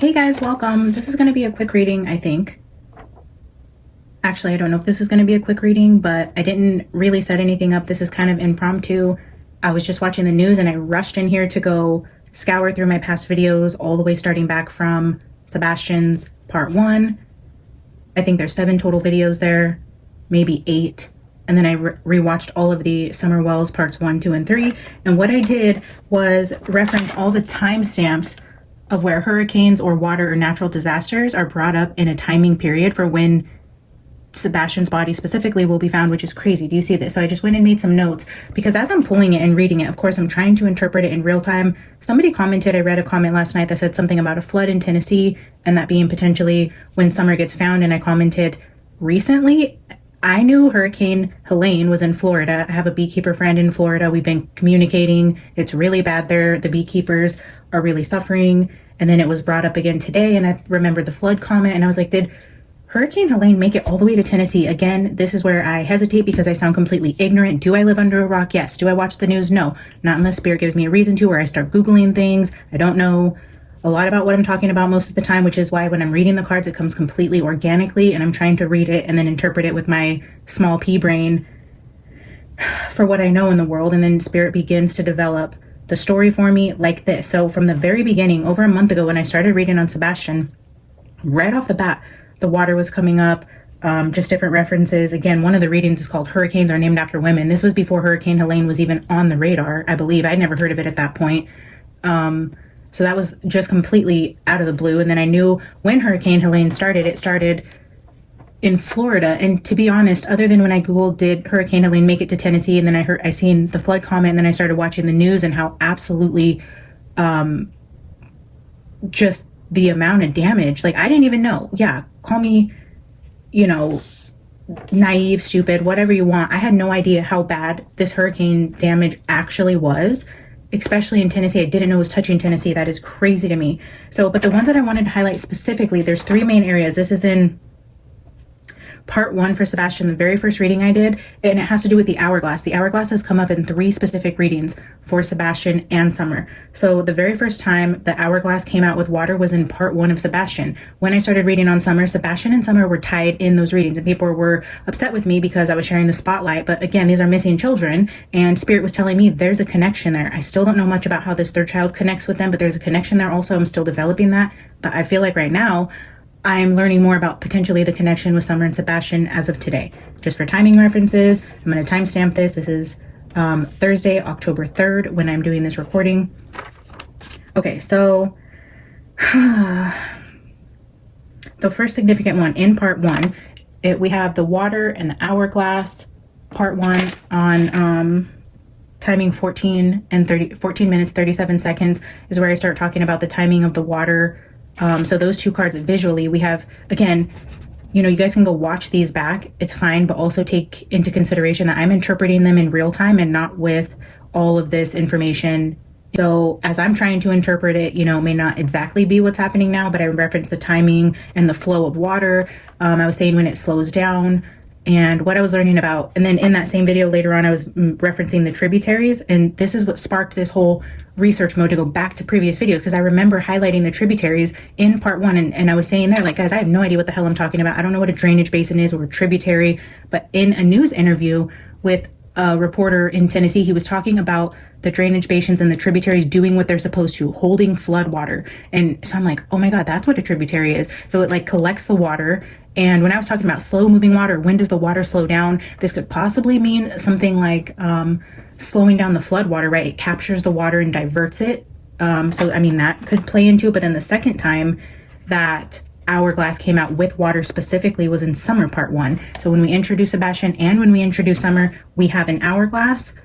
Hey guys, welcome. This is going to be a quick reading, I think. Actually, I don't know if this is going to be a quick reading, but I didn't really set anything up. This is kind of impromptu. I was just watching the news and I rushed in here to go scour through my past videos, all the way starting back from Sebastian's part 1. I think there's 7 total videos there, maybe 8. And then I rewatched all of the Summer Wells parts 1, 2, and 3. And what I did was reference all the timestamps of where hurricanes or water or natural disasters are brought up in a timing period for when Sebastian's body specifically will be found, which is crazy. Do you see this? So I just went and made some notes because as I'm pulling it and reading it, of course, I'm trying to interpret it in real time. Somebody commented, I read a comment last night that said something about a flood in Tennessee and that being potentially when Summer gets found. And I commented recently, I knew Hurricane Helene was in Florida. I have a beekeeper friend in Florida. We've been communicating. It's really bad there. The beekeepers are really suffering. And then it was brought up again today. And I remembered the flood comment. And I was like, did Hurricane Helene make it all the way to Tennessee? Again, this is where I hesitate because I sound completely ignorant. Do I live under a rock? Yes. Do I watch the news? No. Not unless Spirit gives me a reason to, or I start Googling things. I don't know a lot about what I'm talking about most of the time, which is why when I'm reading the cards, it comes completely organically and I'm trying to read it and then interpret it with my small pea brain for what I know in the world. And then Spirit begins to develop the story for me like this. So from the very beginning, over a month ago, when I started reading on Sebastian, right off the bat, the water was coming up, just different references. Again, one of the readings is called Hurricanes Are Named After Women. This was before Hurricane Helene was even on the radar, I believe. I'd never heard of it at that point. So that was just completely out of the blue. And then I knew when Hurricane Helene started, it started in Florida. And to be honest, other than when I Googled, did Hurricane Helene make it to Tennessee? And then I seen the flood comment, and then I started watching the news and how absolutely just the amount of damage. Like, I didn't even know. Yeah, call me, naive, stupid, whatever you want. I had no idea how bad this hurricane damage actually was, especially in Tennessee. I didn't know it was touching Tennessee. That is crazy to me. So, but the ones that I wanted to highlight specifically, there's 3 main areas. This is in part 1 for Sebastian, the very first reading I did, and it has to do with the hourglass. The hourglass has come up in 3 specific readings for Sebastian and Summer. So the very first time the hourglass came out with water was in part 1 of Sebastian. When I started reading on Summer, Sebastian and Summer were tied in those readings, and people were upset with me because I was sharing the spotlight. But again, these are missing children, and Spirit was telling me there's a connection there. I still don't know much about how this third child connects with them, but there's a connection there also. I'm still developing that. But I feel like right now, I'm learning more about potentially the connection with Summer and Sebastian as of today. Just for timing references, I'm going to timestamp this. This is Thursday, October 3rd, when I'm doing this recording. Okay, so the first significant one in part 1, we have the water and the hourglass. Part 1 on timing 14 minutes, 37 seconds is where I start talking about the timing of the water. So those 2 cards visually, we have, again, you guys can go watch these back. It's fine, but also take into consideration that I'm interpreting them in real time and not with all of this information. So as I'm trying to interpret it, may not exactly be what's happening now, but I reference the timing and the flow of water. I was saying when it slows down and what I was learning about. And then in that same video later on, I was referencing the tributaries. And this is what sparked this whole research mode to go back to previous videos, because I remember highlighting the tributaries in part 1. And I was saying there, like, guys, I have no idea what the hell I'm talking about. I don't know what a drainage basin is or a tributary. But in a news interview with a reporter in Tennessee, he was talking about the drainage basins and the tributaries doing what they're supposed to, holding flood water. And so I'm like, oh my God, that's what a tributary is. So it like collects the water. And when I was talking about slow moving water, when does the water slow down? This could possibly mean something like slowing down the flood water, right? It captures the water and diverts it. So, I mean, that could play into it. But then the second time that hourglass came out with water specifically was in Summer part 1. So when we introduce Sebastian and when we introduce Summer, we have an hourglass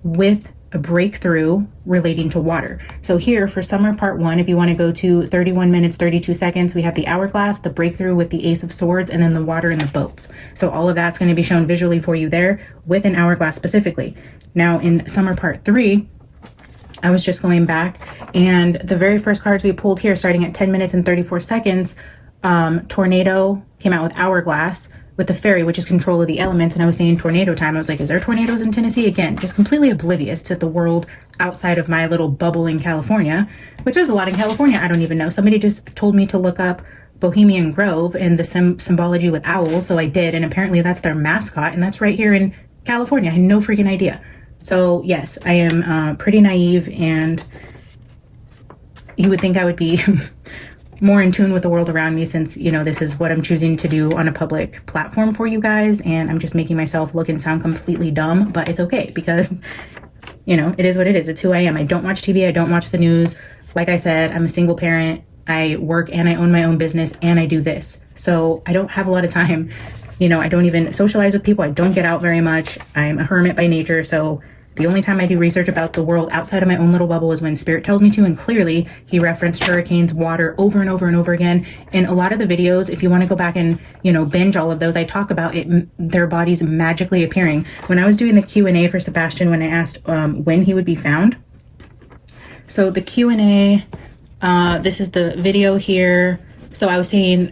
with a breakthrough relating to water. So here for Summer part 1, if you want to go to 31 minutes, 32 seconds, we have the hourglass, the breakthrough with the Ace of Swords, and then the water in the boats. So all of that's going to be shown visually for you there with an hourglass specifically. Now in Summer part 3, I was just going back, and the very first cards we pulled here, starting at 10 minutes and 34 seconds, Tornado came out with hourglass. with the fairy, which is control of the elements, and I was saying tornado time. I was like, is there tornadoes in Tennessee? Again, just completely oblivious to the world outside of my little bubble in California, which there's a lot in California I don't even know. Somebody just told me to look up Bohemian Grove and the symbology with owls, so I did, and apparently that's their mascot, and that's right here in California. I had no freaking idea. So yes, I am pretty naive, and you would think I would be more in tune with the world around me, since, you know, this is what I'm choosing to do on a public platform for you guys, and I'm just making myself look and sound completely dumb, but it's okay, because, you know, it is what it is. It's who I am. I don't watch TV. I don't watch the news. Like I said, I'm a single parent. I work and I own my own business, and I do this. So I don't have a lot of time. You know, I don't even socialize with people. I don't get out very much. I'm a hermit by nature. So the only time I do research about the world outside of my own little bubble is when Spirit tells me to. And clearly he referenced hurricanes, water over and over and over again. In a lot of the videos, if you want to go back and, you know, binge all of those, I talk about it, their bodies magically appearing. When I was doing the Q&A for Sebastian, when I asked when he would be found. So the Q&A, this is the video here. So I was saying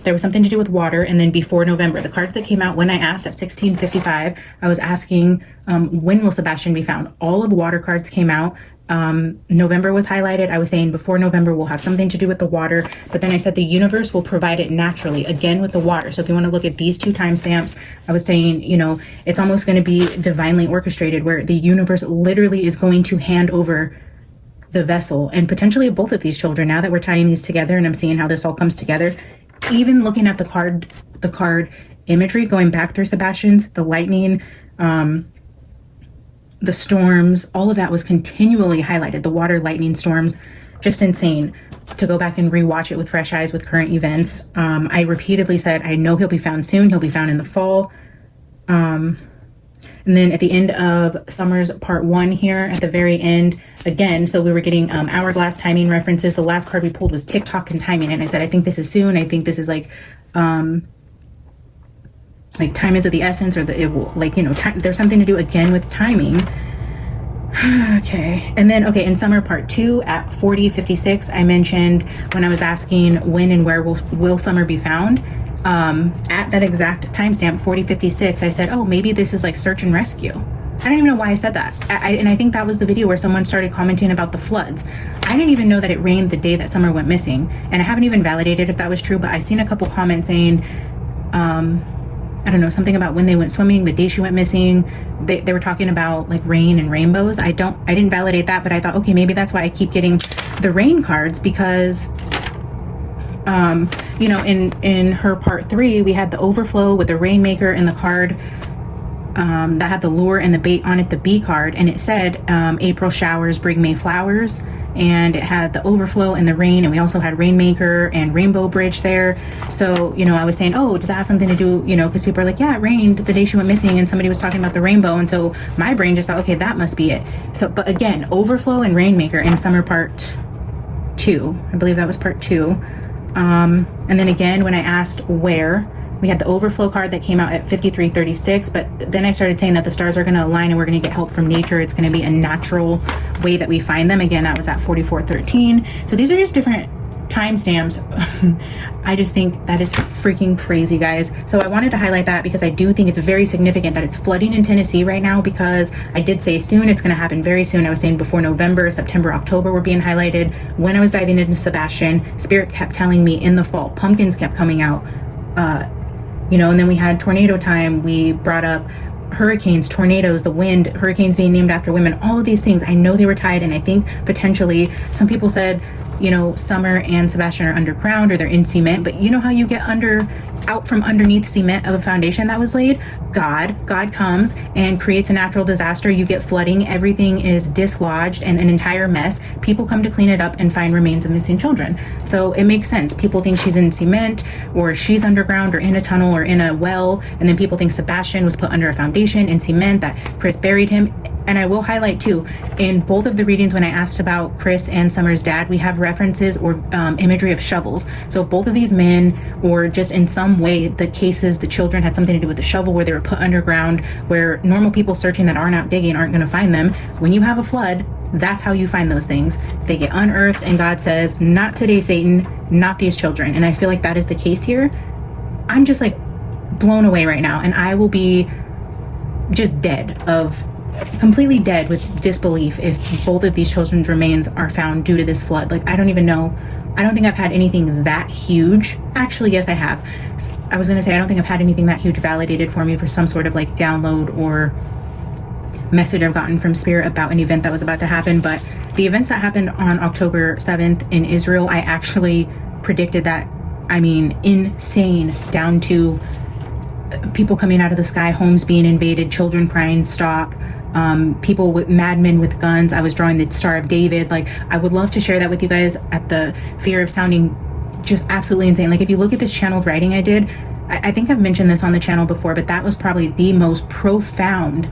there was something to do with water, and then before November, the cards that came out when I asked at 16:55, I was asking when will Sebastian be found? All of water cards came out. November was highlighted. I was saying before November will have something to do with the water, but then I said the universe will provide it naturally, again with the water. So if you want to look at these two timestamps, I was saying, you know, it's almost going to be divinely orchestrated, where the universe literally is going to hand over the vessel and potentially both of these children. Now that we're tying these together and I'm seeing how this all comes together, even looking at the card imagery going back through Sebastian's, the lightning, the storms, all of that was continually highlighted. The water, lightning, storms, just insane. To go back and rewatch it with fresh eyes with current events. I repeatedly said, I know he'll be found soon. He'll be found in the fall. And then at the end of Summer's part 1 here, at the very end, again, so we were getting hourglass timing references. The last card we pulled was TikTok and timing. And I said, I think this is soon. I think this is like time is of the essence, or there's something to do again with timing. Okay. And then, in Summer part 2 at 40:56, I mentioned when I was asking when and where will Summer be found. At that exact timestamp, 40:56, I said, oh, maybe this is like search and rescue. I don't even know why I said that. And I think that was the video where someone started commenting about the floods. I didn't even know that it rained the day that Summer went missing. And I haven't even validated if that was true, but I seen a couple comments saying, I don't know, something about when they went swimming, the day she went missing. They were talking about like rain and rainbows. I didn't validate that, but I thought, okay, maybe that's why I keep getting the rain cards, because you know, in her part 3, we had the overflow with the rainmaker and the card that had the lure and the bait on it, the B card, and it said April showers bring May flowers, and it had the overflow and the rain, and we also had rainmaker and rainbow bridge there. So, you know, I was saying, oh, does that have something to do, you know, because people are like, yeah, it rained the day she went missing, and somebody was talking about the rainbow, and so my brain just thought, okay, that must be it. So, but again, overflow and rainmaker in Summer part 2, I believe that was part 2. And then again, when I asked where, we had the overflow card that came out at 53:36, but then I started saying that the stars are going to align and we're going to get help from nature. It's going to be a natural way that we find them. Again, that was at 44:13. So these are just different timestamps. I just think that is freaking crazy, guys. So I wanted to highlight that because I do think it's very significant that it's flooding in Tennessee right now, because I did say soon, it's going to happen very soon. I was saying before November, September, October were being highlighted. When I was diving into Sebastian, Spirit kept telling me in the fall, pumpkins kept coming out, you know, and then we had tornado time. We brought up hurricanes, tornadoes, the wind, hurricanes being named after women, all of these things. I know they were tied, and I think potentially some people said, you know, Summer and Sebastian are underground or they're in cement, but you know how you get out from underneath cement of a foundation that was laid? God comes and creates a natural disaster. You get flooding, everything is dislodged and an entire mess. People come to clean it up and find remains of missing children. So it makes sense. People think she's in cement, or she's underground, or in a tunnel, or in a well, and then people think Sebastian was put under a foundation in cement, that Chris buried him. And I will highlight too, in both of the readings when I asked about Chris and Summer's dad, we have references or imagery of shovels. So if both of these men, or just in some way the cases, the children had something to do with the shovel, where they were put underground, where normal people searching that aren't out digging aren't going to find them. When you have a flood, that's how you find those things. They get unearthed, and God says, not today, Satan, not these children. And I feel like that is the case here. I'm just like blown away right now, and I will be just completely dead with disbelief if both of these children's remains are found due to this flood. Like, I don't even know. I don't think I've had anything that huge. Actually, yes, I have. I was gonna say, I don't think I've had anything that huge validated for me for some sort of like download or message I've gotten from Spirit about an event that was about to happen. But the events that happened on October 7th in Israel, I actually predicted that. I mean, insane, down to people coming out of the sky, homes being invaded, children crying stop, people with madmen with guns. I was drawing the Star of David. Like, I would love to share that with you guys at the fear of sounding just absolutely insane. Like, if you look at this channeled writing I did, I think I've mentioned this on the channel before, but that was probably the most profound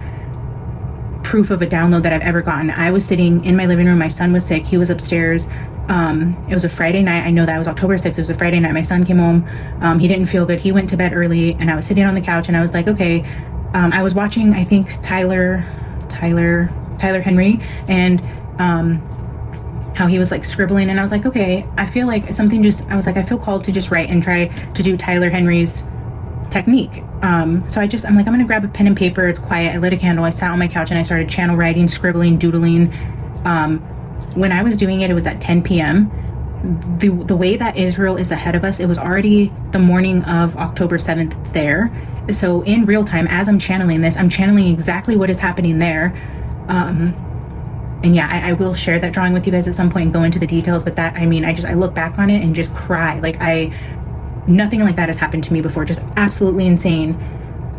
proof of a download that I've ever gotten. I was sitting in my living room. My son was sick. He was upstairs. It was a Friday night. I know that was October 6th. It was a Friday night. My son came home. He didn't feel good. He went to bed early, and I was sitting on the couch, and I was like, okay. I was watching, I think, Tyler Henry, and how he was like scribbling, and I was like, okay, I feel like I was like, I feel called to just write and try to do Tyler Henry's technique. So I'm like, I'm gonna grab a pen and paper. It's quiet. I lit a candle. I sat on my couch and I started channel writing, scribbling, doodling. When I was doing it, it was at 10 p.m. The way that Israel is ahead of us, it was already the morning of October 7th there. So in real time, as I'm channeling this, I'm channeling exactly what is happening there. And yeah, I will share that drawing with you guys at some point and go into the details. But that, I mean, I look back on it and just cry. Like, nothing like that has happened to me before. Just absolutely insane.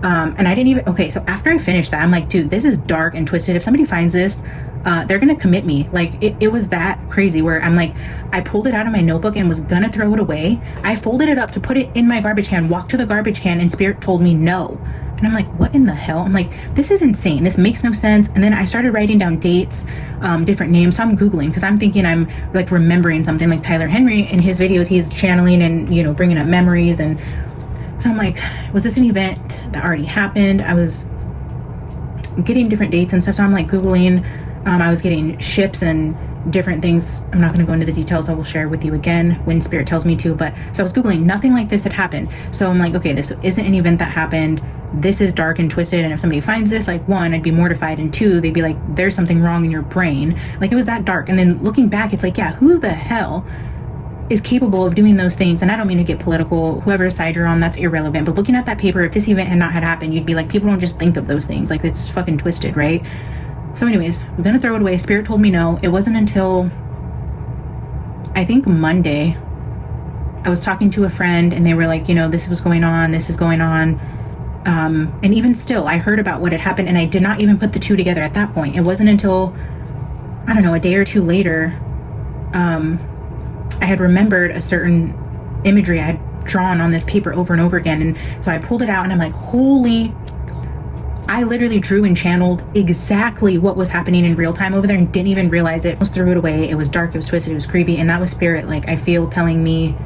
And I didn't even, okay, so after I finished that, I'm like, dude, this is dark and twisted. If somebody finds this, they're gonna commit me. Like, it was that crazy where I'm like, I pulled it out of my notebook and was gonna throw it away. I folded it up to put it in my garbage can, walked to the garbage can, and Spirit told me no. And I'm like, what in the hell? I'm like, this is insane. This makes no sense. And then I started writing down dates, different names. So I'm Googling because I'm thinking I'm like remembering something. Like Tyler Henry in his videos, he's channeling and, you know, bringing up memories. And so I'm like, was this an event that already happened? I was getting different dates and stuff. So I'm like Googling. I was getting ships and different things. I'm not going to go into the details. I will share with you again when Spirit tells me to. But so I was Googling, nothing like this had happened. So I'm like, okay, this isn't an event that happened. This is dark and twisted. And if somebody finds this, like, one, I'd be mortified. And two, they'd be like, there's something wrong in your brain. Like, it was that dark. And then looking back, it's like, yeah, who the hell is capable of doing those things? And I don't mean to get political. Whoever side you're on, that's irrelevant. But looking at that paper, if this event had not had happened, you'd be like, people don't just think of those things. Like, it's fucking twisted, right? So anyways, I'm gonna throw it away. Spirit told me no. It wasn't until, I think, Monday, I was talking to a friend and they were like, you know, this was going on, this is going on. And even still, I heard about what had happened and I did not even put the two together at that point. It wasn't until, I don't know, a day or two later, I had remembered a certain imagery I had drawn on this paper over and over again. And so I pulled it out and I'm like, holy, I literally drew and channeled exactly what was happening in real time over there and didn't even realize it. I just threw it away. It was dark, it was twisted, it was creepy. And that was Spirit, like, I feel, telling me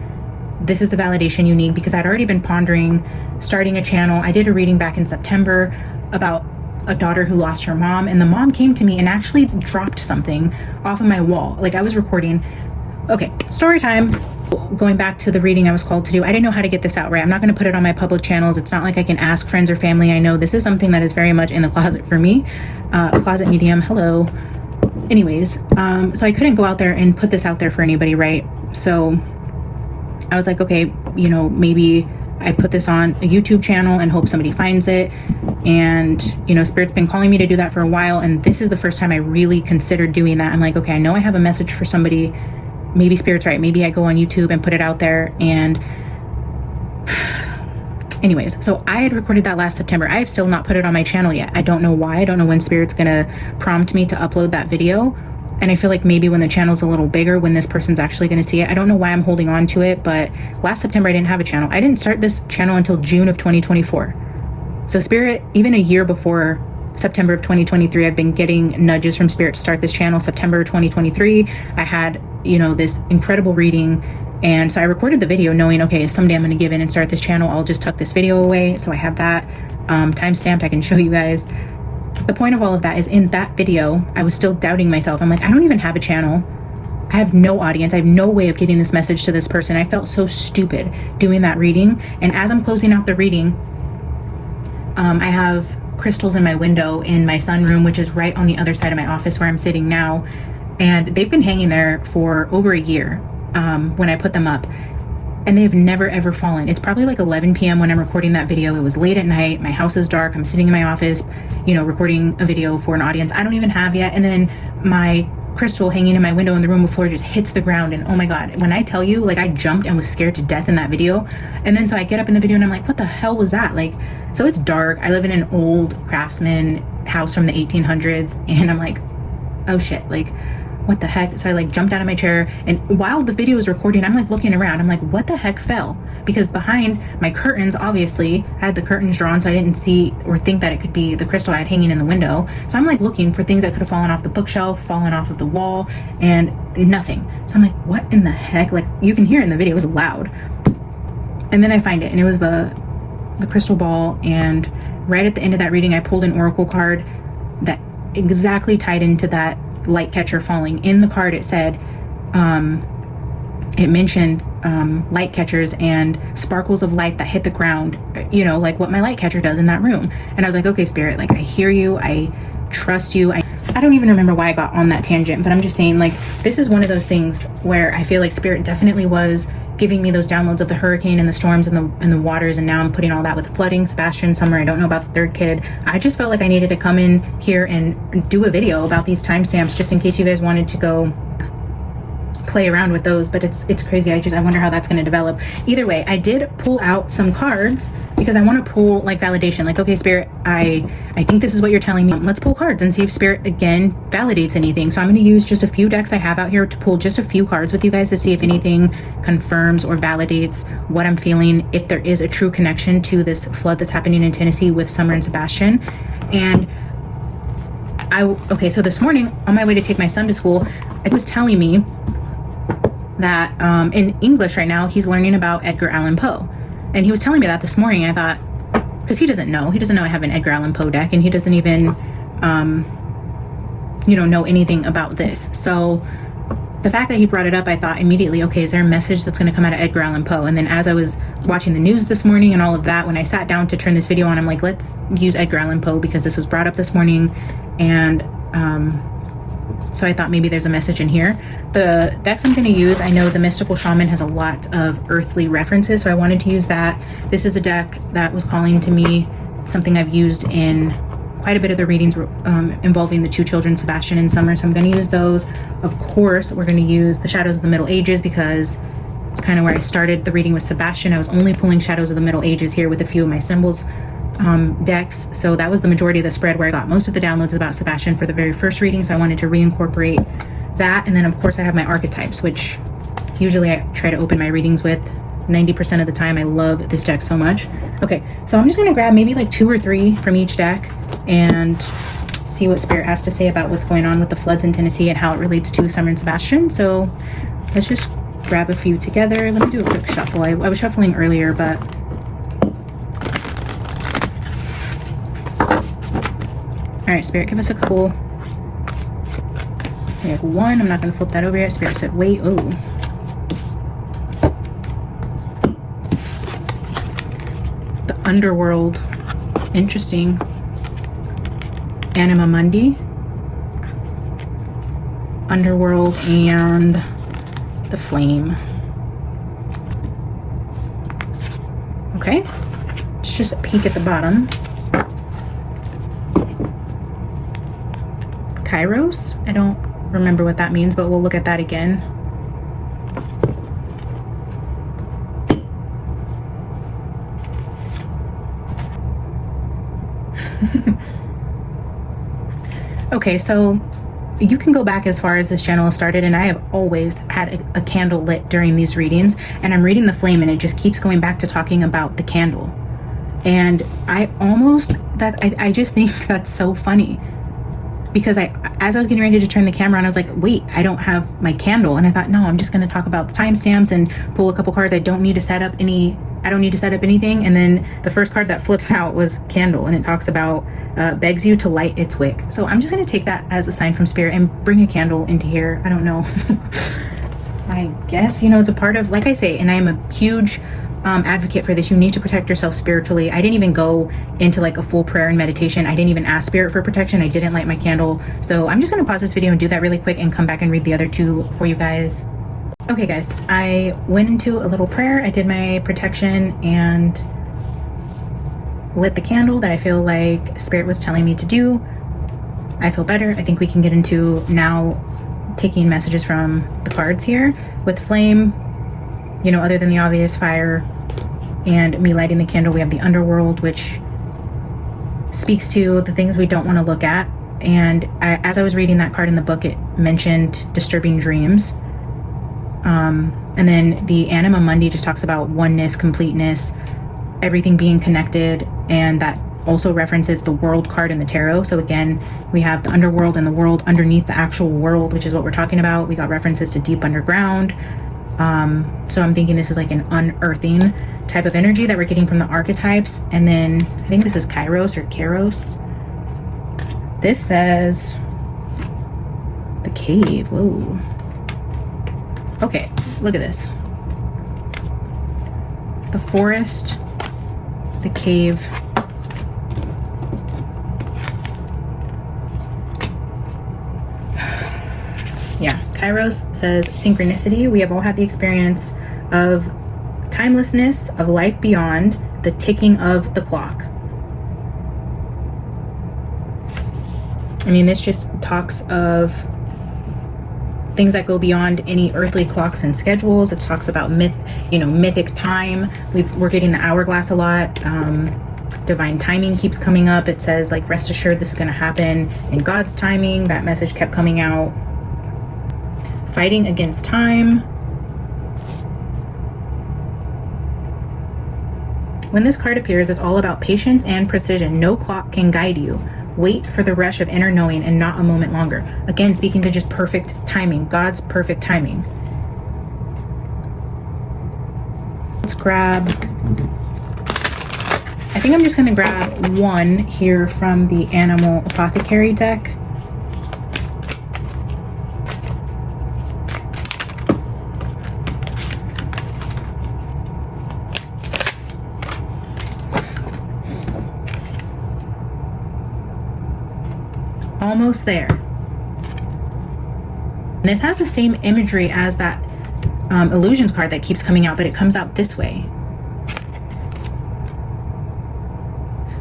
this is the validation you need, because I'd already been pondering starting a channel. I did a reading back in September about a daughter who lost her mom, and the mom came to me and actually dropped something off of my wall. Like, I was recording. Okay, story time. Going back to the reading I was called to do, I didn't know how to get this out right. I'm not going to put it on my public channels. It's not like I can ask friends or family. I know this is something that is very much in the closet for me. A closet medium, hello. Anyways, so I couldn't go out there and put this out there for anybody, right? So I was like, okay, you know, maybe I put this on a YouTube channel and hope somebody finds it. And, you know, Spirit's been calling me to do that for a while. And this is the first time I really considered doing that. I'm like, okay, I know I have a message for somebody. Maybe Spirit's right. Maybe I go on YouTube and put it out there. And anyways, so I had recorded that last September. I have still not put it on my channel yet. I don't know why. I don't know when Spirit's gonna prompt me to upload that video. And I feel like maybe when the channel's a little bigger, when this person's actually gonna see it. I don't know why I'm holding on to it, but last September I didn't have a channel. I didn't start this channel until June of 2024. So Spirit, even a year before September of 2023, I've been getting nudges from Spirit to start this channel. September 2023, I had, you know, this incredible reading. And so I recorded the video knowing, okay, someday I'm going to give in and start this channel. I'll just tuck this video away. So I have that time-stamped. I can show you guys. The point of all of that is, in that video, I was still doubting myself. I'm like, I don't even have a channel. I have no audience. I have no way of getting this message to this person. I felt so stupid doing that reading. And as I'm closing out the reading, I have crystals in my window in my sunroom, which is right on the other side of my office where I'm sitting now. And they've been hanging there for over a year when I put them up. And they've never ever fallen. It's probably like 11 p.m. when I'm recording that video. It was late at night. My house is dark. I'm sitting in my office, you know, recording a video for an audience I don't even have yet. And then my crystal hanging in my window in the room before just hits the ground. And oh my God, when I tell you, like, I jumped and was scared to death in that video. And then so I get up in the video and I'm like, what the hell was that? Like, so it's dark. I live in an old craftsman house from the 1800s. And I'm like, oh shit, like, what the heck? So I like jumped out of my chair, and while the video was recording, I'm like looking around. I'm like, what the heck fell? Because behind my curtains, obviously, I had the curtains drawn, so I didn't see or think that it could be the crystal I had hanging in the window. So I'm like looking for things that could have fallen off the bookshelf, fallen off of the wall, and nothing. So I'm like, what in the heck? Like, you can hear it in the video, it was loud. And then I find it, and it was the crystal ball. And right at the end of that reading, I pulled an oracle card that exactly tied into that light catcher falling. In the card it said, it mentioned light catchers and sparkles of light that hit the ground, you know, like what my light catcher does in that room. And I was like, okay, Spirit, like, I hear you, I trust you. I don't even remember why I got on that tangent, but I'm just saying, like, this is one of those things where I feel like Spirit definitely was giving me those downloads of the hurricane and the storms and the waters, and now I'm putting all that with flooding, Sebastian, summer, I don't know about the third kid. I just felt like I needed to come in here and do a video about these timestamps, just in case you guys wanted to go play around with those. But it's crazy. I wonder how that's going to develop. Either way, I did pull out some cards because I want to pull like validation, like, okay, Spirit, I think this is what you're telling me. Let's pull cards and see if Spirit again validates anything. So I'm going to use just a few decks I have out here to pull just a few cards with you guys to see if anything confirms or validates what I'm feeling, if there is a true connection to this flood that's happening in Tennessee with Summer and Sebastian. And okay, so this morning on my way to take my son to school, it was telling me that in English right now, he's learning about Edgar Allan Poe. And he was telling me that this morning. I thought, because he doesn't know I have an Edgar Allan Poe deck, and he doesn't even, you know anything about this. So the fact that he brought it up, I thought immediately, okay, is there a message that's going to come out of Edgar Allan Poe? And then as I was watching the news this morning and all of that, when I sat down to turn this video on, I'm like, let's use Edgar Allan Poe because this was brought up this morning. And so I thought maybe there's a message in here. The decks I'm going to use, I know the Mystical Shaman has a lot of earthly references, so I wanted to use that. This is a deck that was calling to me, something I've used in quite a bit of the readings involving the two children, Sebastian and Summer, so I'm going to use those. Of course, we're going to use the Shadows of the Middle Ages because it's kind of where I started the reading with Sebastian. I was only pulling Shadows of the Middle Ages here with a few of my symbols decks, so that was the majority of the spread where I got most of the downloads about Sebastian for the very first reading, so I wanted to reincorporate that. And then of course I have my archetypes, which usually I try to open my readings with 90% of the time. I love this deck so much. Okay, so I'm just going to grab maybe like 2 or 3 from each deck and see what Spirit has to say about what's going on with the floods in Tennessee and how it relates to Summer and Sebastian. So let's just grab a few together. Let me do a quick shuffle. I was shuffling earlier, but all right, Spirit, give us a couple. We have 1. I'm not going to flip that over yet. Spirit said, wait. Oh. The Underworld. Interesting. Anima Mundi. Underworld and the Flame. Okay. Let's just peek at the bottom. Kairos? I don't remember what that means, but we'll look at that again. Okay, so you can go back as far as this channel started, and I have always had a candle lit during these readings, and I'm reading the Flame and it just keeps going back to talking about the candle. And I just think that's so funny. Because as I was getting ready to turn the camera on, I was like, wait, I don't have my candle. And I thought, no, I'm just going to talk about the timestamps and pull a couple cards. I don't need to set up anything. And then the first card that flips out was candle, and it talks about begs you to light its wick. So I'm just going to take that as a sign from Spirit and bring a candle into here. I don't know. I guess, you know, it's a part of, like I say, and I am a huge advocate for this. You need to protect yourself spiritually. I didn't even go into like a full prayer and meditation. I didn't even ask spirit for protection. I didn't light my candle. So I'm just going to pause this video and do that really quick and come back and read the other two for you guys. Okay guys, I went into a little prayer. I did my protection and lit the candle that I feel like spirit was telling me to do. I feel better. I think we can get into now taking messages from the cards here with flame, you know, other than the obvious fire and me lighting the candle. We have the underworld, which speaks to the things we don't want to look at. And as I was reading that card in the book, it mentioned disturbing dreams. And then the Anima Mundi just talks about oneness, completeness, everything being connected, and that also references the world card in the tarot. So again, we have the underworld and the world underneath the actual world, which is what we're talking about. We got references to deep underground. So I'm thinking this is like an unearthing type of energy that we're getting from the archetypes. And then I think this is Kairos or Kairos. This says the cave. Whoa. Okay, look at this. The forest, the cave. Yeah, Kairos says synchronicity. We have all had the experience of timelessness, of life beyond, the ticking of the clock. I mean, this just talks of things that go beyond any earthly clocks and schedules. It talks about mythic time. We're getting the hourglass a lot. Divine timing keeps coming up. It says like, rest assured this is going to happen in God's timing. That message kept coming out. Fighting against time. When this card appears, it's all about patience and precision. No clock can guide you. Wait for the rush of inner knowing and not a moment longer. Again, speaking to just perfect timing, God's perfect timing. Let's grab, I think I'm just going to grab one here from the Animal Apothecary deck. Almost there. And this has the same imagery as that illusions card that keeps coming out, but it comes out this way.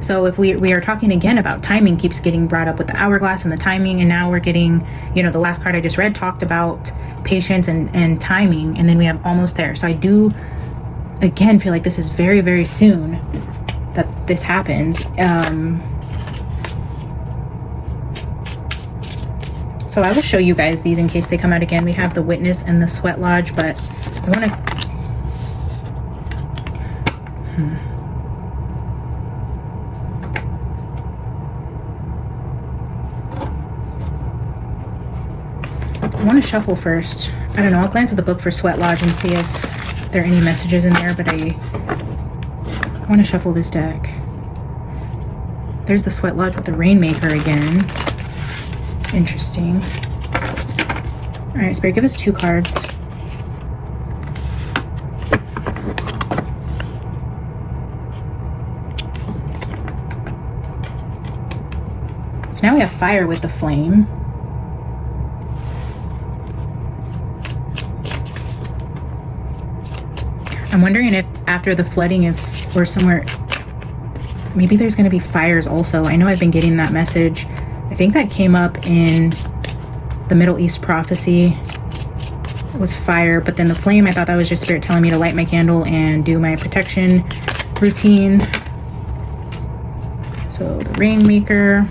So if we are talking again about timing, keeps getting brought up with the hourglass and the timing, and now we're getting, you know, the last card I just read talked about patience and timing, and then we have almost there. So I do again feel like this is very, very soon that this happens. So I will show you guys these in case they come out again. We have the Witness and the Sweat Lodge, but I want to... I want to shuffle first. I don't know, I'll glance at the book for Sweat Lodge and see if there are any messages in there, but I want to shuffle this deck. There's the Sweat Lodge with the Rainmaker again. Interesting. All right, Spirit, give us 2 cards. So now we have fire with the flame. I'm wondering if after the flooding, if or somewhere, maybe there's going to be fires also. I know I've been getting that message. I think that came up in the Middle East prophecy. It was fire, but then the flame, I thought that was just Spirit telling me to light my candle and do my protection routine. So the Rainmaker,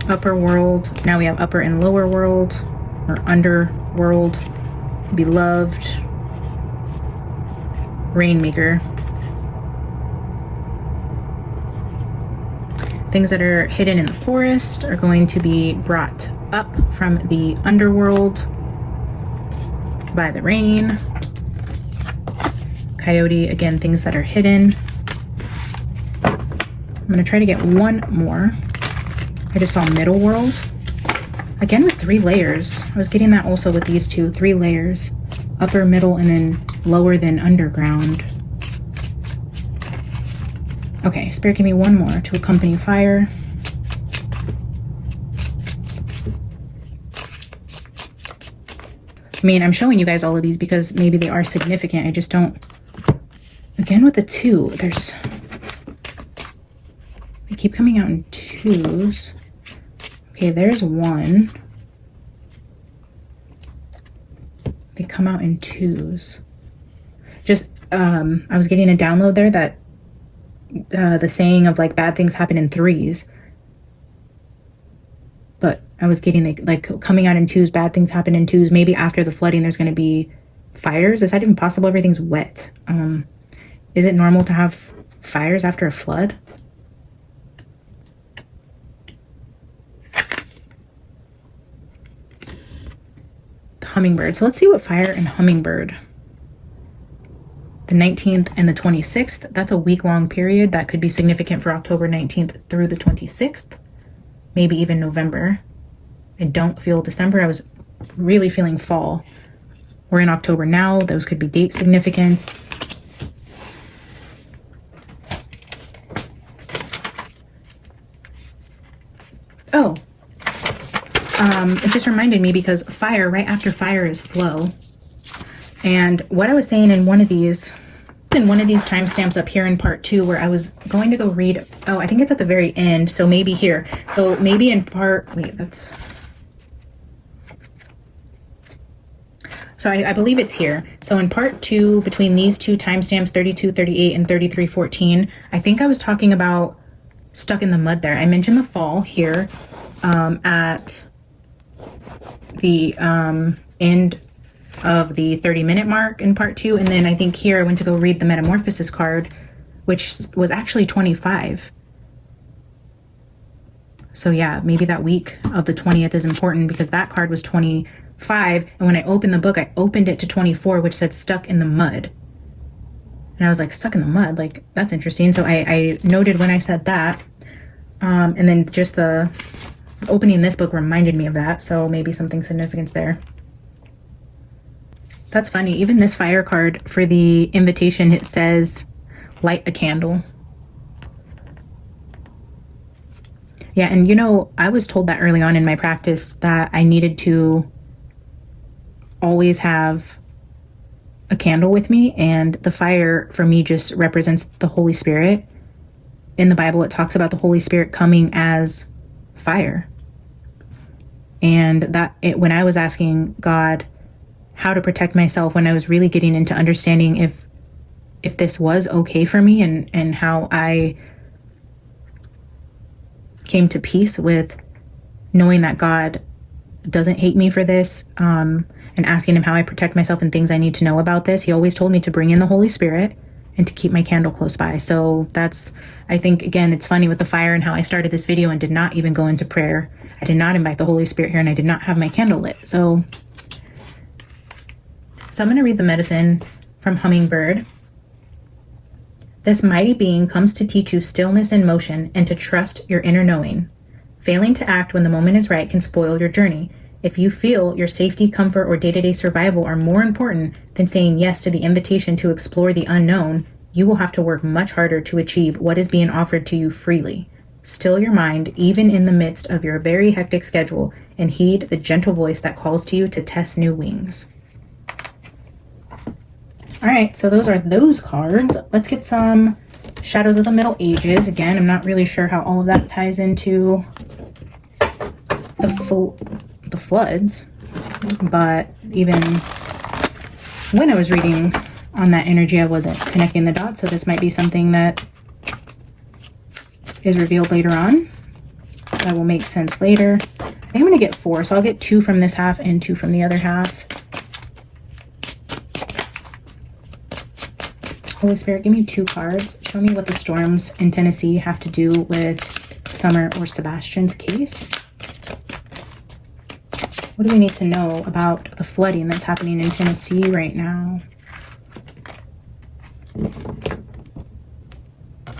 upper world. Now we have upper and lower world, or underworld, beloved, Rainmaker. Things that are hidden in the forest are going to be brought up from the underworld by the rain. Coyote, again, things that are hidden. I'm going to try to get one more. I just saw middle world. Again with 3 layers. I was getting that also with these two. 3 layers. Upper, middle, and then lower than underground. Okay, Spirit, give me one more to accompany fire. I mean, I'm showing you guys all of these because maybe they are significant. I just don't. Again with the 2, they keep coming out in 2s. Okay, there's 1. They come out in 2s. Just, I was getting a download there that the saying of like bad things happen in 3s. But I was getting like coming out in 2s, bad things happen in 2s. Maybe after the flooding, there's going to be fires. Is that even possible? Everything's wet. Is it normal to have fires after a flood? The hummingbird. So let's see what fire and hummingbird. The 19th and the 26th. That's a week-long period. That could be significant for October 19th through the 26th. Maybe even November. I don't feel December. I was really feeling fall. We're in October now. Those could be date significance. Oh, it just reminded me because fire, right after fire is flow. And what I was saying in one of these timestamps up here in part 2, where I was going to go read, oh, I think it's at the very end. So maybe here. So maybe in part, wait, that's, so I believe it's here. So in part 2, between these two timestamps, 32:38 and 33:14, I think I was talking about stuck in the mud there. I mentioned the fall here at the end of the 30-minute mark in part 2. And then I think here I went to go read the Metamorphosis card, which was actually 25. So yeah, maybe that week of the 20th is important because that card was 25. And when I opened the book, I opened it to 24, which said stuck in the mud. And I was like, stuck in the mud? Like, that's interesting. So I noted when I said that. And then just the opening this book reminded me of that. So maybe something significant there. That's funny. Even this fire card for the invitation, it says light a candle. Yeah, and you know, I was told that early on in my practice that I needed to always have a candle with me, and the fire for me just represents the Holy Spirit. In the Bible, it talks about the Holy Spirit coming as fire. And when I was asking God how to protect myself, when I was really getting into understanding if this was okay for me, and how I came to peace with knowing that God doesn't hate me for this, and asking him how I protect myself and things I need to know about this, he always told me to bring in the Holy Spirit and to keep my candle close by. So that's, I think, again, it's funny with the fire and how I started this video and did not even go into prayer. I did not invite the Holy Spirit here, and I did not have my candle lit. So I'm going to read the medicine from Hummingbird. This mighty being comes to teach you stillness and motion and to trust your inner knowing. Failing to act when the moment is right can spoil your journey. If you feel your safety, comfort, or day-to-day survival are more important than saying yes to the invitation to explore the unknown, you will have to work much harder to achieve what is being offered to you freely. Still your mind, even in the midst of your very hectic schedule, and heed the gentle voice that calls to you to test new wings. All right, so those are those cards. Let's get some Shadows of the Middle Ages. Again, I'm not really sure how all of that ties into the floods, but even when I was reading on that energy, I wasn't connecting the dots, so this might be something that is revealed later on. That will make sense later. I think I'm going to get 4, so I'll get 2 from this half and 2 from the other half. Holy Spirit, give me 2 cards. Show me what the storms in Tennessee have to do with Summer or Sebastian's case. What do we need to know about the flooding that's happening in Tennessee right now?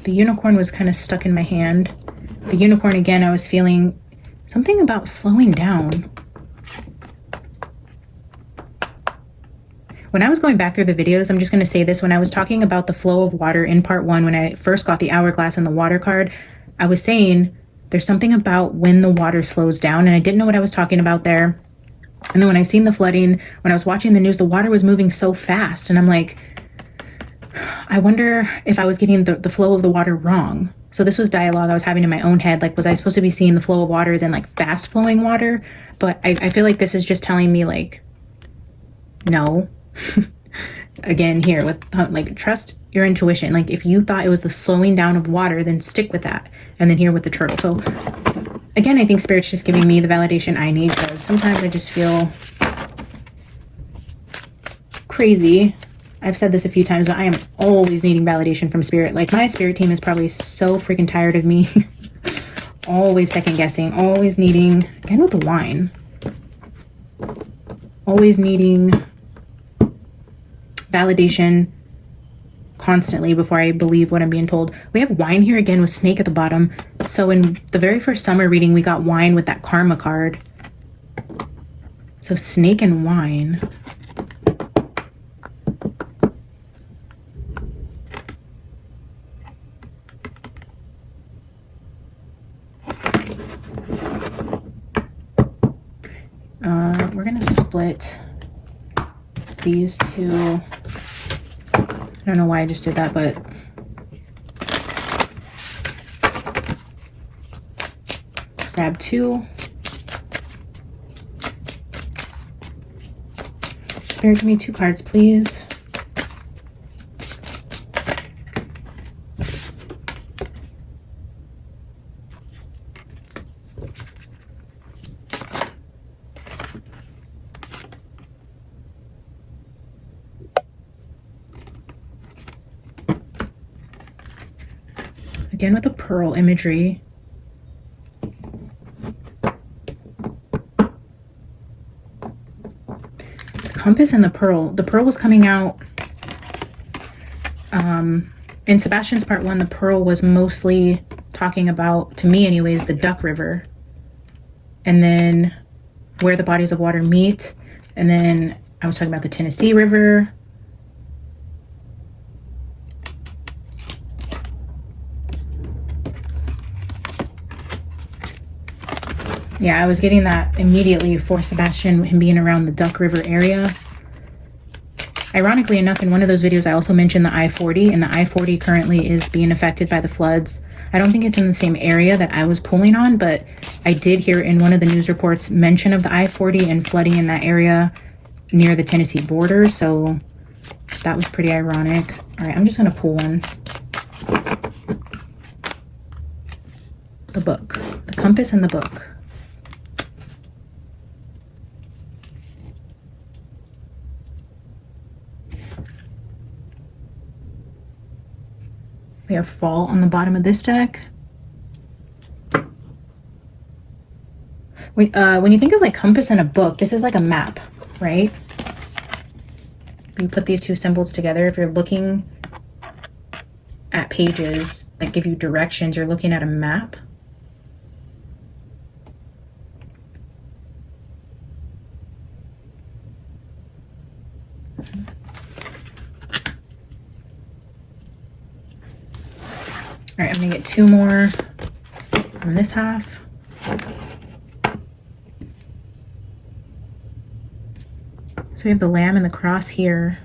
The unicorn was kind of stuck in my hand. The unicorn, again, I was feeling Something about slowing down. When I was going back through the videos, I'm just going to say this, when I was talking about the flow of water in part 1, when I first got the hourglass and the water card, I was saying there's something about when the water slows down, and I didn't know what I was talking about there. And then when I seen the flooding, when I was watching the news, the water was moving so fast, and I'm like, I wonder if I was getting the flow of the water wrong. So this was dialogue I was having in my own head. Like, was I supposed to be seeing the flow of water as in like fast flowing water? But I feel like this is just telling me like, no. Again, here with like, trust your intuition. Like, if you thought it was the slowing down of water, then stick with that. And then here with the turtle. So again, I think Spirit's just giving me the validation I need, because sometimes I just feel crazy. I've said this a few times, but I am always needing validation from Spirit. Like, my Spirit team is probably so freaking tired of me. Always second guessing, always needing, again with the wine, always needing validation constantly before I believe what I'm being told. We have wine here again with snake at the bottom. So in the very first summer reading, we got wine with that karma card. So snake and wine. We're gonna split these two. I don't know why I just did that, but grab 2. Spirit, give me 2 cards, please. Again with the pearl imagery. The compass and the pearl. The pearl was coming out in Sebastian's part 1. The pearl was mostly talking about, to me anyways, the Duck River, and then where the bodies of water meet, and then I was talking about the Tennessee River. Yeah, I was getting that immediately for Sebastian, him being around the Duck River area. Ironically enough, in one of those videos, I also mentioned the I-40, and the I-40 currently is being affected by the floods. I don't think it's in the same area that I was pulling on, but I did hear in one of the news reports mention of the I-40 and flooding in that area near the Tennessee border, so that was pretty ironic. All right, I'm just going to pull one. The book. The compass and the book. We have fall on the bottom of this deck. When you think of like compass and a book, this is like a map, right? You put these two symbols together. If you're looking at pages that give you directions, you're looking at a map. All right, I'm gonna get 2 more from this half. So we have the lamb and the cross here.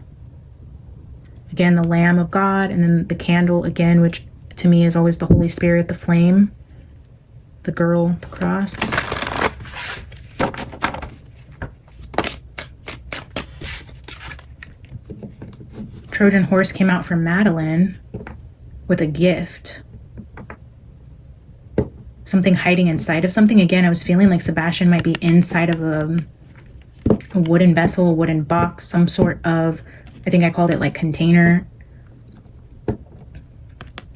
Again, the Lamb of God, and then the candle again, which to me is always the Holy Spirit, the flame, the girl, the cross. Trojan horse came out for Madeline with a gift. Something hiding inside of something. Again, I was feeling like Sebastian might be inside of a wooden vessel, a wooden box, some sort of, I think I called it like container.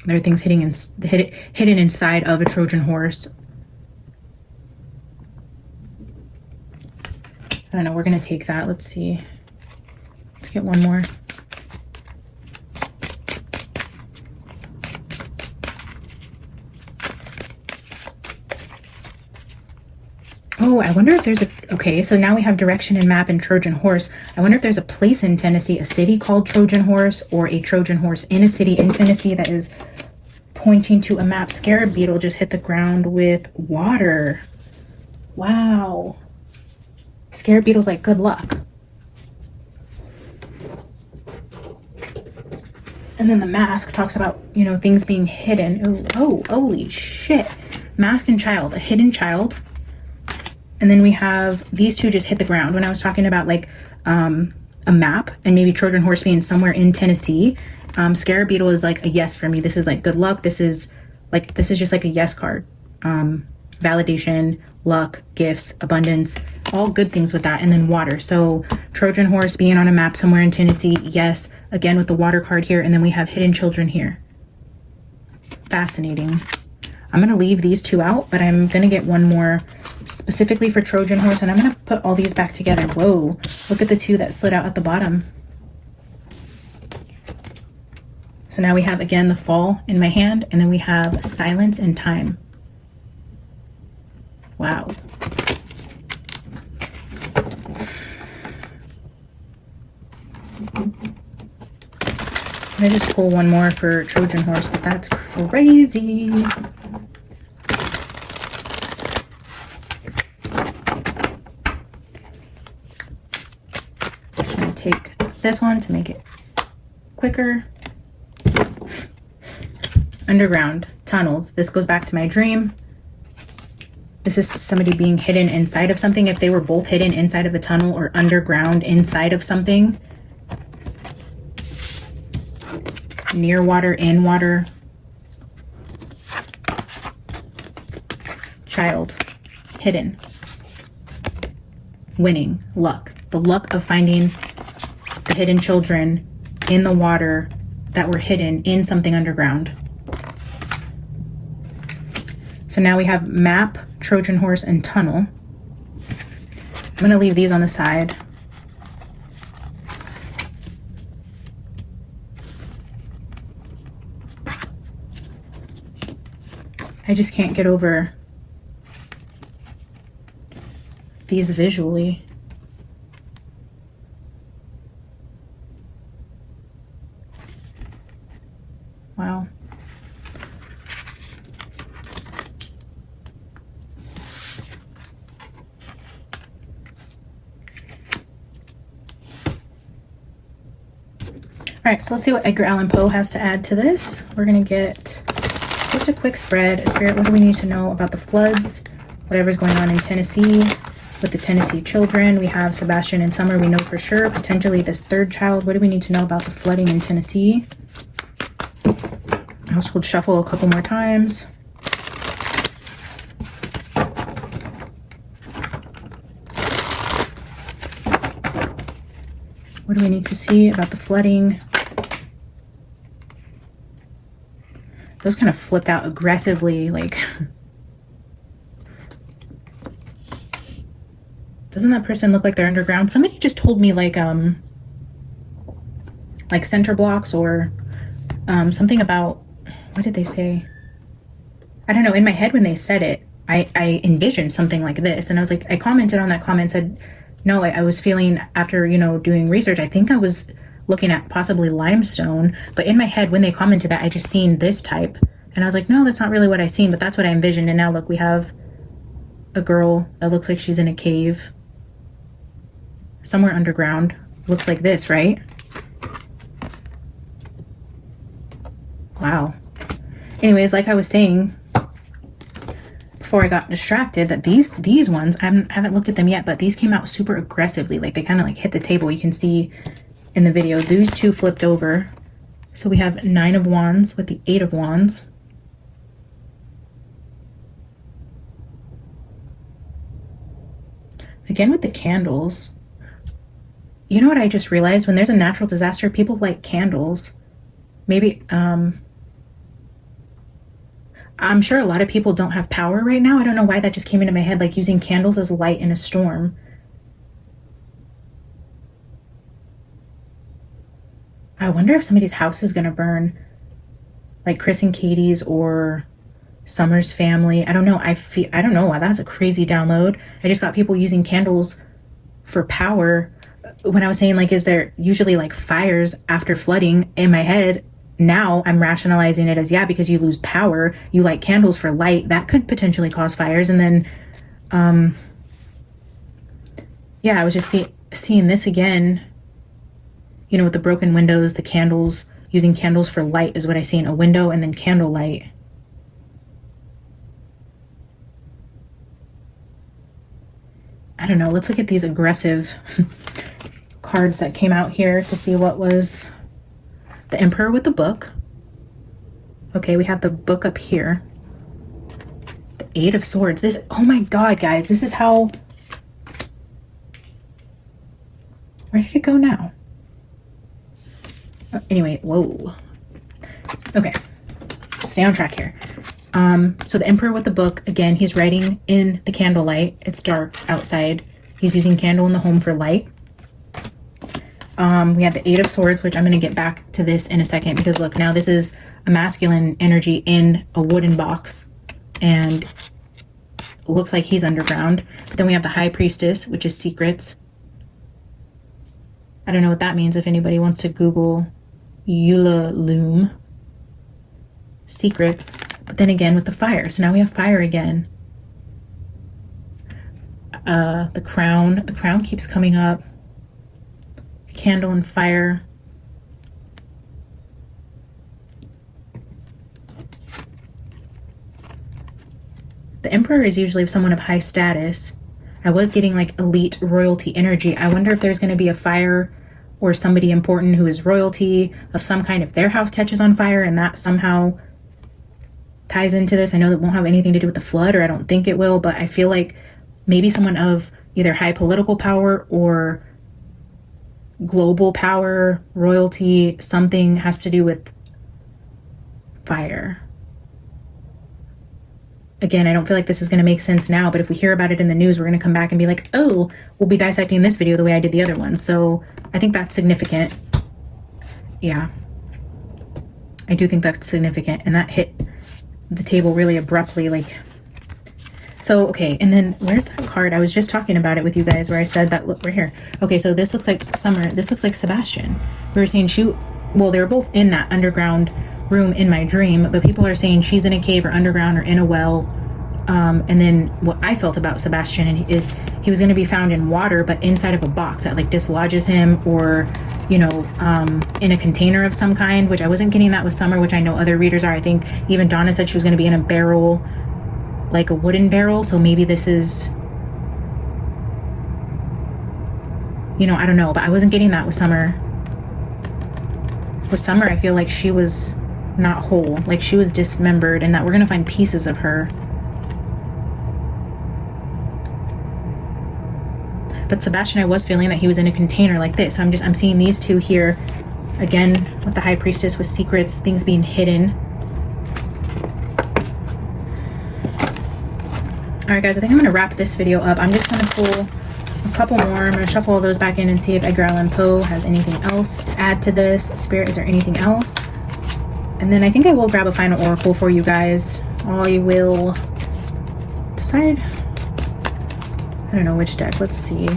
There are things hidden inside of a Trojan horse. I don't know, we're gonna take that. Let's see. Let's get one more. Oh, I wonder if there's a, okay, so now we have direction and map and Trojan horse. I wonder if there's a place in Tennessee, a city called Trojan horse, or a Trojan horse in a city in Tennessee that is pointing to a map. Scarab beetle just hit the ground with water. Wow. Scarab beetle's like, good luck. And then the mask talks about, you know, things being hidden. Oh, holy shit. Mask and child, a hidden child. And then we have these two just hit the ground. When I was talking about like a map and maybe Trojan horse being somewhere in Tennessee, Scarab beetle is like a yes for me. This is like good luck. This is just like a yes card. Validation, luck, gifts, abundance, all good things with that. And then water. So Trojan horse being on a map somewhere in Tennessee, yes, again with the water card here. And then we have hidden children here. Fascinating. I'm going to leave these two out, but I'm going to get one more specifically for Trojan horse, and I'm going to put all these back together. Whoa, look at the two that slid out at the bottom. So now we have, again, the fall in my hand, and then we have silence and time. Wow. I'm going to just pull one more for Trojan horse, but that's crazy. I'm going to take this one to make it quicker. Underground, tunnels. This goes back to my dream. This is somebody being hidden inside of something. If they were both hidden inside of a tunnel or underground inside of something. Near water, in water. Child, hidden. Winning, luck. The luck of finding the hidden children in the water that were hidden in something underground. So now we have map, Trojan horse, and tunnel. I'm going to leave these on the side. I just can't get over these visually. Wow. All right, so let's see what Edgar Allan Poe has to add to this. We're going to get just a quick spread. Spirit, what do we need to know about the floods? Whatever's going on in Tennessee with the Tennessee children. We have Sebastian and Summer, we know for sure. Potentially this third child. What do we need to know about the flooding in Tennessee? Household shuffle a couple more times. What do we need to see about the flooding? Those kind of flipped out aggressively, like... Doesn't that person look like they're underground? Somebody just told me like center blocks or something about, what did they say? I don't know. In my head when they said it, I envisioned something like this. And I was like, I commented on that comment, said, no, I was feeling after, you know, doing research, I think I was looking at possibly limestone. But in my head, when they commented that, I just seen this type. And I was like, no, that's not really what I seen, but that's what I envisioned. And now look, we have a girl that looks like she's in a cave. Somewhere underground. Looks like this, right? Wow. Anyways, like I was saying before I got distracted, that these ones, I haven't looked at them yet, but these came out super aggressively. Like they kind of like hit the table. You can see in the video, these two flipped over. So we have 9 of Wands with the 8 of Wands. Again with the candles. You know what I just realized? When there's a natural disaster, people light candles. Maybe, I'm sure a lot of people don't have power right now. I don't know why that just came into my head, like using candles as light in a storm. I wonder if somebody's house is going to burn, like Chris and Katie's, or Summer's family. I don't know. I don't know. That's a crazy download. I just got people using candles for power. When I was saying, like, is there usually like fires after flooding, in my head now I'm rationalizing it as, yeah, because you lose power, you light candles for light, that could potentially cause fires. And then yeah, I was just seeing this again, you know, with the broken windows, the candles, using candles for light is what I see in a window, and then candlelight. I don't know. Let's look at these aggressive cards that came out here to see what was the Emperor with the book. Okay, we have the book up here. The Eight of Swords. This, oh my God, guys, this is how, where did it go now? Anyway, whoa. Okay, stay on track here. So the Emperor with the book, again, he's writing in the candlelight. It's dark outside. He's using candle in the home for light. We have the Eight of Swords, which I'm going to get back to this in a second, because look, now this is a masculine energy in a wooden box, and it looks like he's underground. But then we have the High Priestess, which is secrets. I don't know what that means. If anybody wants to Google Eula secrets. But then again with the fire, so now we have fire again. The crown keeps coming up. Candle and fire. The Emperor is usually someone of high status. I was getting like elite royalty energy. I wonder if there's going to be a fire or somebody important who is royalty of some kind, if their house catches on fire and that somehow ties into this. I know that won't have anything to do with the flood, or I don't think it will, but I feel like maybe someone of either high political power or global power, royalty, something has to do with fire. Again, I don't feel like this is going to make sense now, but if we hear about it in the news, we're going to come back and be like, oh, we'll be dissecting this video the way I did the other one. So I think that's significant. Yeah, I do think that's significant. And that hit the table really abruptly, like, so okay. And then where's that card? I was just talking about it with you guys where I said that, look, we're here. Okay, so this looks like Summer, this looks like Sebastian. We were saying well, they were both in that underground room in my dream, but people are saying she's in a cave or underground or in a well. And then what I felt about Sebastian is he was going to be found in water, but inside of a box that like dislodges him, or, you know, in a container of some kind, which I wasn't getting that with Summer, which I know other readers are. I think even Donna said she was going to be in a barrel, like a wooden barrel. So maybe this is, you know, I don't know, but I wasn't getting that with Summer. With Summer, I feel like she was not whole, like she was dismembered, and that we're going to find pieces of her. But Sebastian, I was feeling that he was in a container like this. So I'm seeing these two here. Again, with the High Priestess, with secrets, things being hidden. All right, guys, I think I'm going to wrap this video up. I'm just going to pull a couple more. I'm going to shuffle all those back in and see if Edgar Allan Poe has anything else to add to this. Spirit, is there anything else? And then I think I will grab a final oracle for you guys. I will decide. I don't know which deck. Let's see.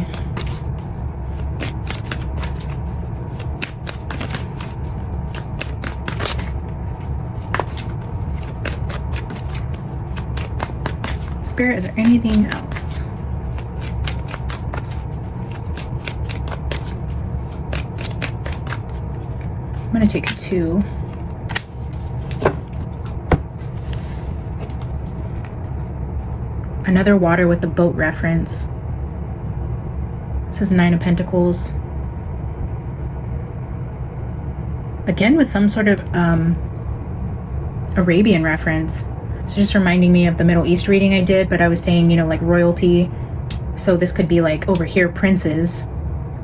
Spirit, is there anything else? I'm going to take 2. Another water with the boat reference. This is 9 of Pentacles. Again, with some sort of Arabian reference. It's just reminding me of the Middle East reading I did, but I was saying, you know, like royalty. So this could be like over here, princes,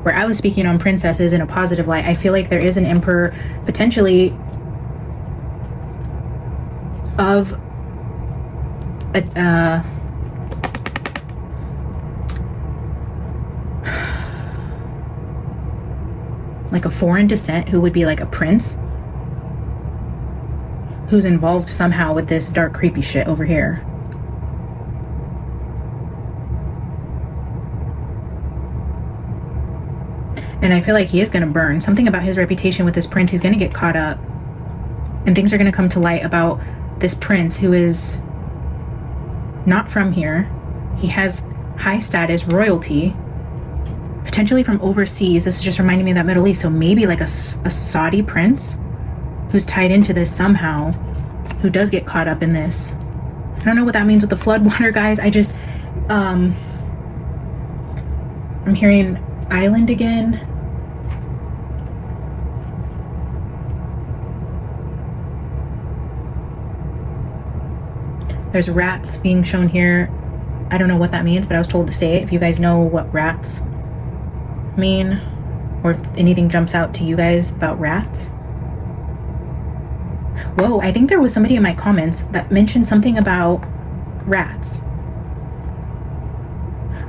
where I was speaking on princesses in a positive light. I feel like there is an emperor potentially of a like a foreign descent who would be like a prince. who's involved somehow with this dark, creepy shit over here. And I feel like he is going to burn. Something about his reputation with this prince, he's going to get caught up. And things are going to come to light about this prince who is not from here. He has high status, royalty, potentially from overseas. This is just reminding me of that Middle East. So maybe like a Saudi prince who's tied into this somehow, who does get caught up in this. I don't know what that means with the flood water, guys. I just, I'm hearing island again. There's rats being shown here. I don't know what that means, but I was told to say it. If you guys know what rats mean, or if anything jumps out to you guys about rats. Whoa, I think there was somebody in my comments that mentioned something about rats.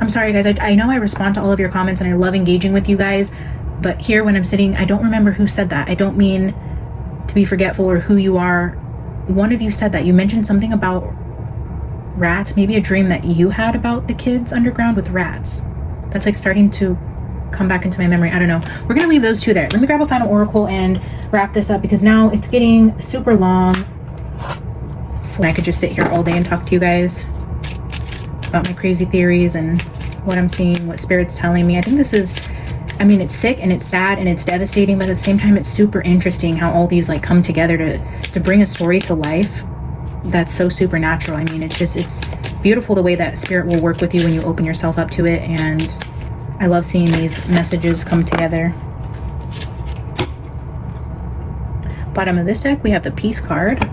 I'm sorry, guys. I know I respond to all of your comments and I love engaging with you guys, but here when I'm sitting, I don't remember who said that. I don't mean to be forgetful or who you are. One of you said that. You mentioned something about rats, maybe a dream that you had about the kids underground with rats. That's like starting to come back into my memory. I don't know. We're gonna leave those two there. Let me grab a final oracle and wrap this up, because now it's getting super long. I could just sit here all day and talk to you guys about my crazy theories and what I'm seeing, what spirit's telling me. I think this is, I mean, it's sick and it's sad and it's devastating, but at the same time it's super interesting how all these like come together to bring a story to life that's so supernatural. I mean, it's beautiful the way that spirit will work with you when you open yourself up to it, and I love seeing these messages come together. Bottom of this deck, we have the Peace card,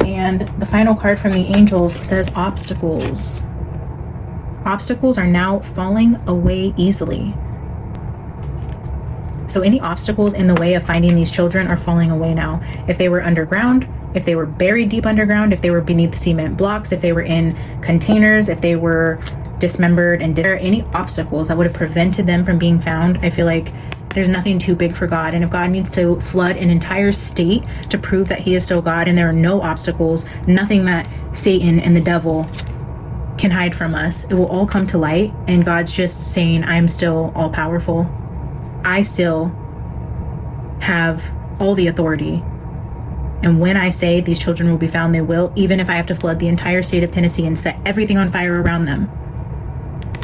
and the final card from the angels says obstacles. Obstacles are now falling away easily. So any obstacles in the way of finding these children are falling away now. If they were underground, if they were buried deep underground, if they were beneath cement blocks, if they were in containers, if they were dismembered, and any obstacles that would have prevented them from being found, I feel like there's nothing too big for God. And if God needs to flood an entire state to prove that he is still God, and there are no obstacles, nothing that Satan and the devil can hide from us, it will all come to light. And God's just saying, I'm still all powerful. I still have all the authority. And when I say these children will be found, they will, even if I have to flood the entire state of Tennessee and set everything on fire around them.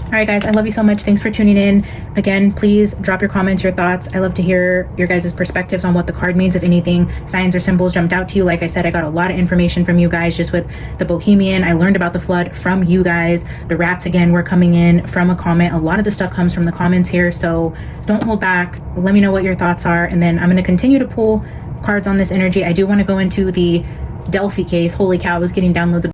All right, guys, I love you so much. Thanks for tuning in. Again, please drop your comments, your thoughts. I love to hear your guys' perspectives on what the card means, if anything, signs or symbols jumped out to you. Like I said, I got a lot of information from you guys just with the Bohemian. I learned about the flood from you guys. The rats, again, were coming in from a comment. A lot of the stuff comes from the comments here, so don't hold back. Let me know what your thoughts are, and then I'm going to continue to pull cards on this energy. I do want to go into the Delphi case. Holy cow, I was getting downloads